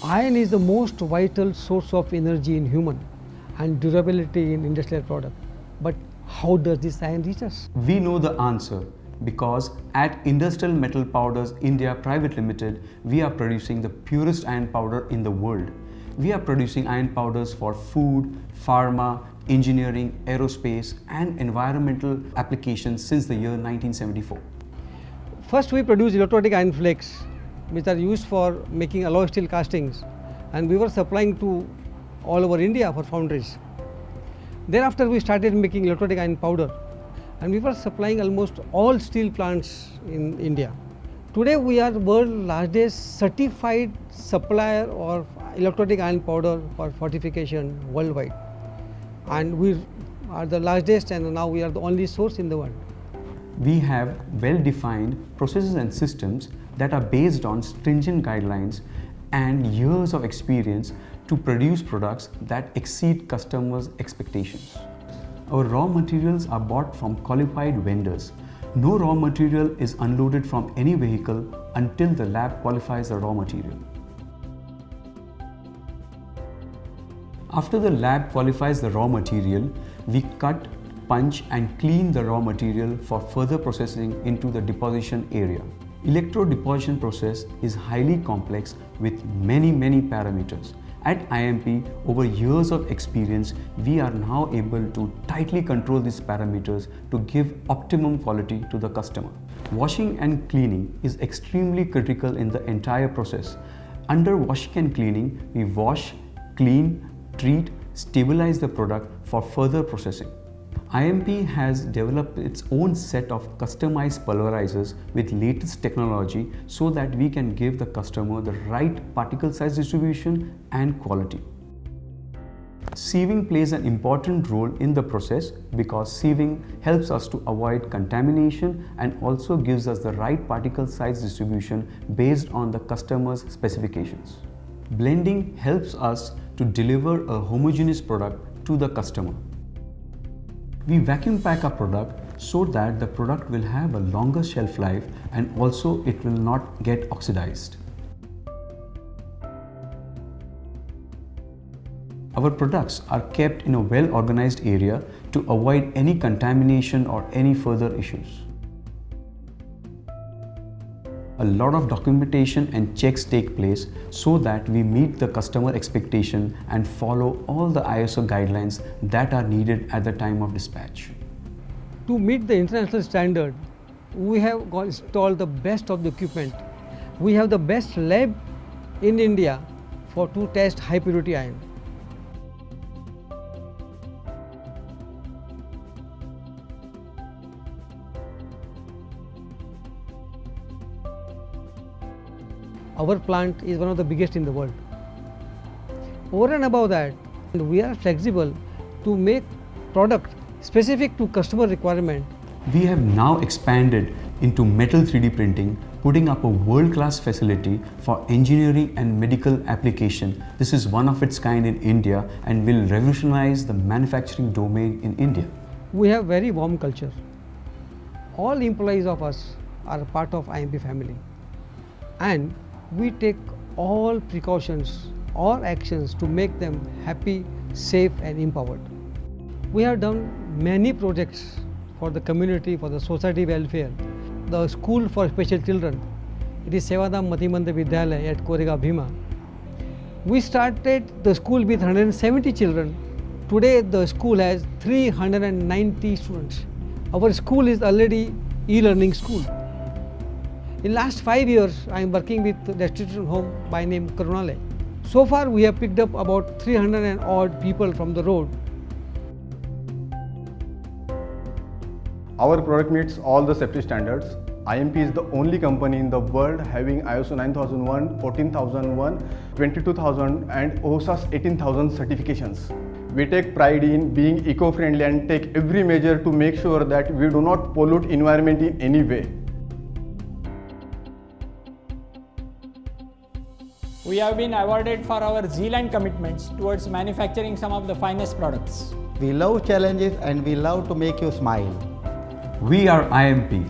Iron is the most vital source of energy in human and durability in industrial product. But how does this iron reach us? We know the answer because at Industrial Metal Powders India Private Limited, we are producing the purest iron powder in the world. We are producing iron powders for food, pharma, engineering, aerospace and environmental applications since the year 1974. First we produce electrolytic iron flakes which are used for making alloy steel castings, and we were supplying to all over India for foundries. Thereafter we started making electrolytic iron powder, and we were supplying almost all steel plants in India. Today we are the world's largest certified supplier of electrolytic iron powder for fortification worldwide, and we are the largest, and now we are the only source in the world. We have well-defined processes and systems that are based on stringent guidelines and years of experience to produce products that exceed customers' expectations. Our raw materials are bought from qualified vendors. No raw material is unloaded from any vehicle until the lab qualifies the raw material. After the lab qualifies the raw material, we cut, punch and clean the raw material for further processing into the deposition area. Electrode deposition process is highly complex with many parameters. At IMP, over years of experience, we are now able to tightly control these parameters to give optimum quality to the customer. Washing and cleaning is extremely critical in the entire process. Under washing and cleaning, we wash, clean, treat, stabilize the product for further processing. IMP has developed its own set of customized pulverizers with latest technology so that we can give the customer the right particle size distribution and quality. Sieving plays an important role in the process because sieving helps us to avoid contamination and also gives us the right particle size distribution based on the customer's specifications. Blending helps us to deliver a homogeneous product to the customer. We vacuum pack our product so that the product will have a longer shelf life and also it will not get oxidized. Our products are kept in a well-organized area to avoid any contamination or any further issues. A lot of documentation and checks take place so that we meet the customer expectation and follow all the ISO guidelines that are needed at the time of dispatch. To meet the international standard, we have installed the best of the equipment. We have the best lab in India to test high purity iron. Our plant is one of the biggest in the world. Over and above that, we are flexible to make product specific to customer requirement. We have now expanded into metal 3D printing, putting up a world-class facility for engineering and medical application. This is one of its kind in India and will revolutionize the manufacturing domain in India. We have very warm culture. All employees of us are part of IMP family, and we take all precautions or actions to make them happy, safe and empowered. We have done many projects for the community, for the society welfare. The school for special children, it is Sevadam Matimanda Vidyalaya at Korega Bhima. We started the school with 170 children. Today the school has 390 students. Our school is already e-learning school. In last 5 years, I am working with the destitute home by name Karunalaya. So far, we have picked up about 300 and odd people from the road. Our product meets all the safety standards. IMP is the only company in the world having ISO 9001, 14001, 22000 and OHSAS 18000 certifications. We take pride in being eco-friendly and take every measure to make sure that we do not pollute environment in any way. We have been awarded for our zeal and commitments towards manufacturing some of the finest products. We love challenges and we love to make you smile. We are IMP,